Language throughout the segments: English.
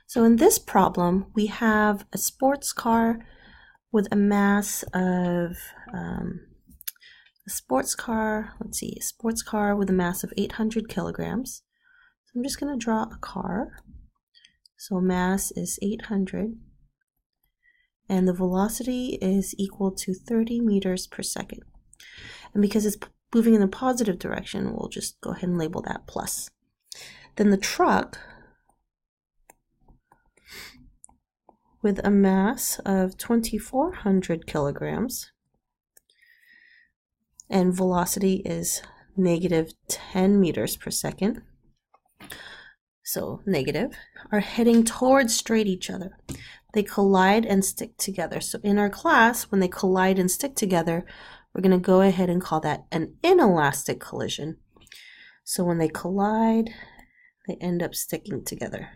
So in this problem, we have a sports car with a mass of, a sports car with a mass of 800 kilograms. So I'm just going to draw a car. So mass is 800, and the velocity is equal to 30 meters per second. And because it's moving in the positive direction, we'll just go ahead and label that plus. Then the truck, with a mass of 2,400 kilograms, and velocity is negative 10 meters per second, so negative, are heading towards straight each other. They collide and stick together. So in our class, when they collide and stick together, we're going to go ahead and call that an inelastic collision. So when they collide, they end up sticking together.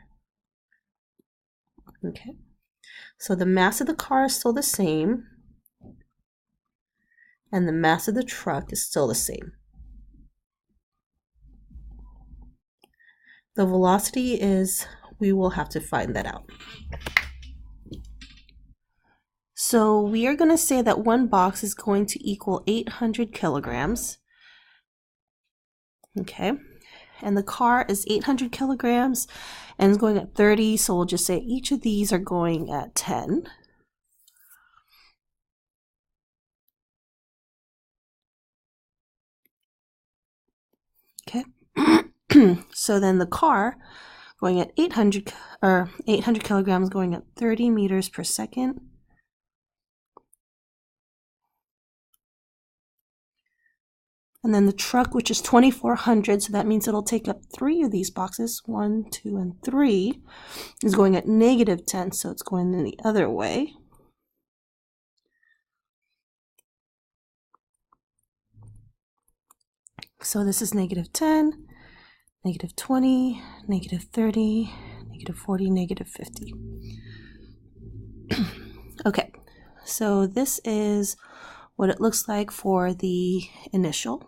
Okay. So the mass of the car is still the same, and the mass of the truck is still the same. The velocity is, we will have to find that out. So we are going to say that one box is going to equal 800 kilograms. Okay. And the car is 800 kilograms and is going at 30, so we'll just say each of these are going at 10. Okay. So then the car going at 800 kilograms going at 30 meters per second. And then the truck, which is 2,400, so that means it'll take up 3 of these boxes, 1, 2, and 3, is going at negative 10, so it's going in the other way. So this is negative 10, negative 20, negative 30, negative 40, negative 50. Okay, so this is what it looks like for the initial.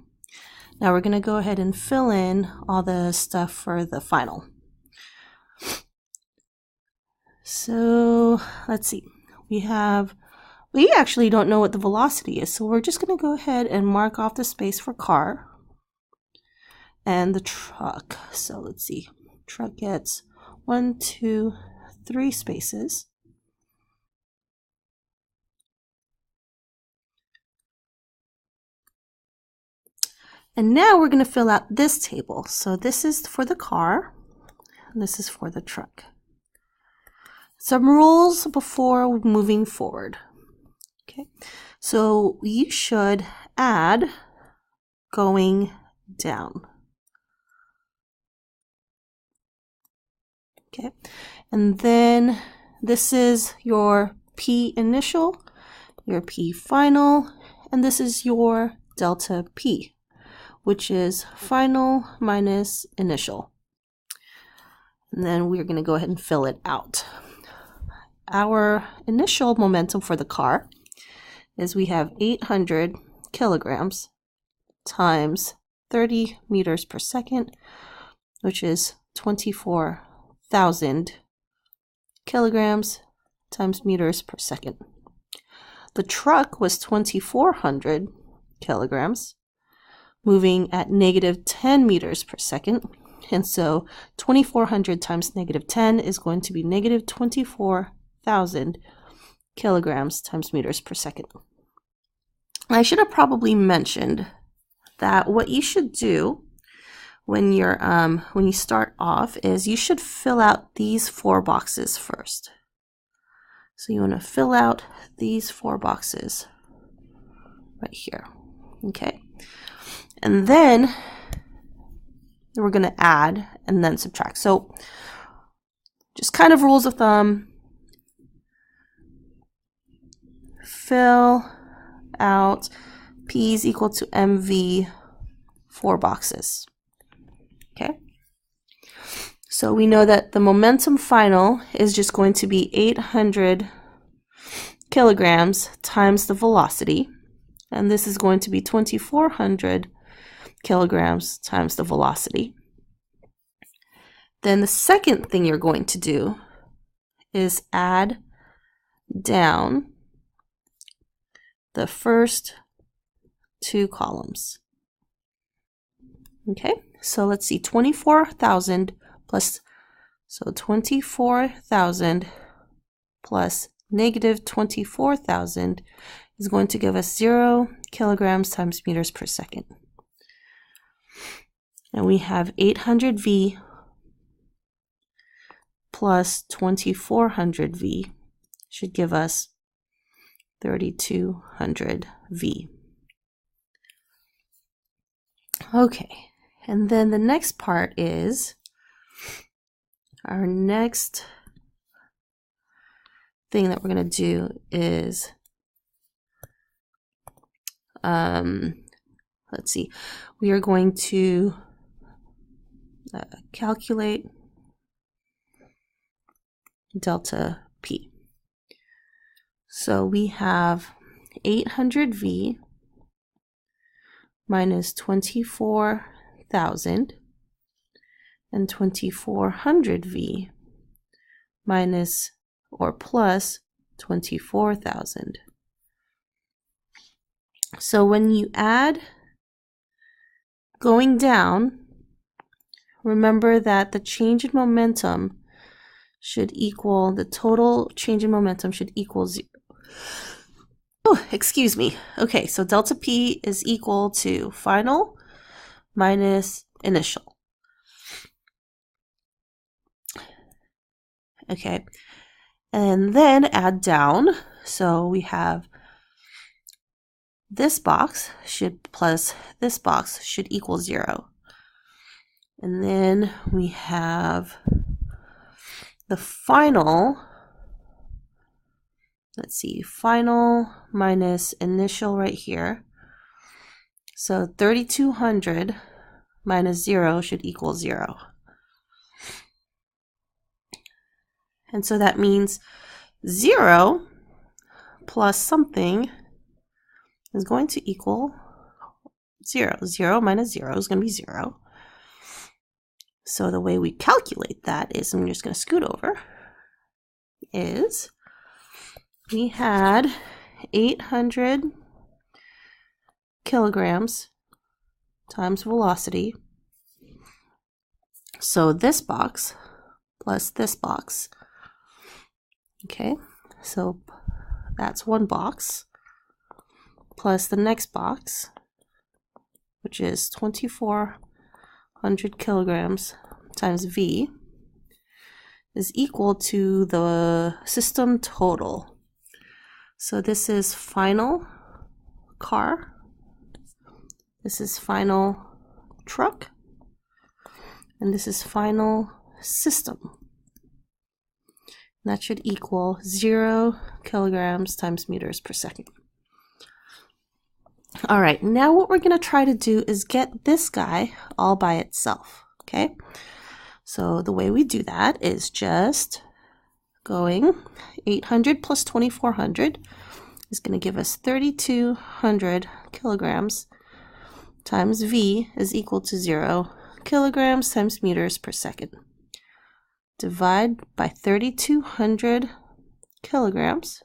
Now we're going to go ahead and fill in all the stuff for the final. So let's see, we actually don't know what the velocity is, so we're just going to go ahead and mark off the space for car and the truck. So let's see, truck gets 1, 2, 3 spaces. And now we're going to fill out this table. So this is for the car, and this is for the truck. Some rules before moving forward. Okay, so you should add going down. Okay, and then this is your P initial, your P final, and this is your delta P, which is final minus initial. And then we're going to go ahead and fill it out. Our initial momentum for the car is we have 800 kilograms times 30 meters per second, which is 24,000 kilograms times meters per second. The truck was 2,400 kilograms, moving at negative 10 meters per second. And so 2,400 times negative 10 is going to be negative 24,000 kilograms times meters per second. I should have probably mentioned that what you should do when you start off is you should fill out these 4 boxes first. So you want to fill out these 4 boxes right here. Okay. And then we're going to add and then subtract. So just kind of rules of thumb. Fill out P is equal to MV 4 boxes. Okay. So we know that the momentum final is just going to be 800 kilograms times the velocity. And this is going to be 2,400 kilograms times the velocity. Then the second thing you're going to do is add down the first two columns. Okay, so let's see, 24,000 plus, so 24,000 plus negative 24,000 is going to give us 0 kilograms times meters per second. And we have 800 V plus 2400 V should give us 3200 V. Okay, and then the next part is our next thing that we're going to do is let's see, we are going to calculate delta P. So we have 800 V minus 24,000 and 2400 V minus or plus 24,000. So when you add going down, remember that the change in momentum should equal, the total change in momentum should equal 0. Oh, excuse me. Okay, so delta P is equal to final minus initial. Okay, and then add down. So we have this box should plus this box should equal 0. And then we have the final, let's see, final minus initial right here. So 3200 minus 0 should equal 0. And so that means 0 plus something is going to equal 0. 0 minus 0 is going to be 0. So the way we calculate that is, I'm just going to scoot over, is we had 800 kilograms times velocity. So this box plus this box. Okay, so that's one box plus the next box, which is 2400 kilograms times V, is equal to the system total. So this is final car, this is final truck, and this is final system. And that should equal 0 kilograms times meters per second. All right, now what we're going to try to do is get this guy all by itself, okay? So the way we do that is just going 800 plus 2400 is going to give us 3200 kilograms times V is equal to 0 kilograms times meters per second. Divide by 3200 kilograms.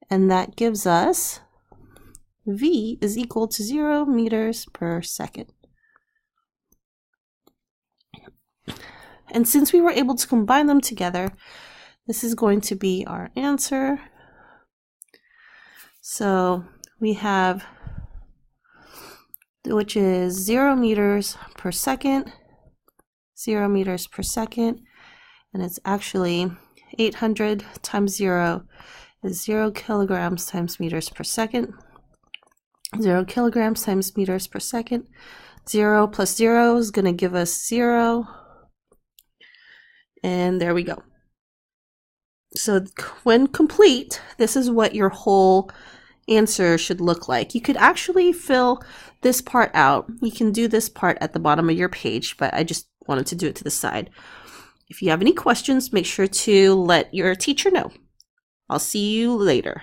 And that gives us V is equal to 0 meters per second. And since we were able to combine them together, this is going to be our answer. So we have, which is 0 meters per second, 0 meters per second, and it's actually 800 times 0 is 0 kilograms times meters per second. 0 kilograms times meters per second. 0 plus 0 is going to give us 0. And there we go. So when complete, this is what your whole answer should look like. You could actually fill this part out. You can do this part at the bottom of your page, but I just wanted to do it to the side. If you have any questions, make sure to let your teacher know. I'll see you later.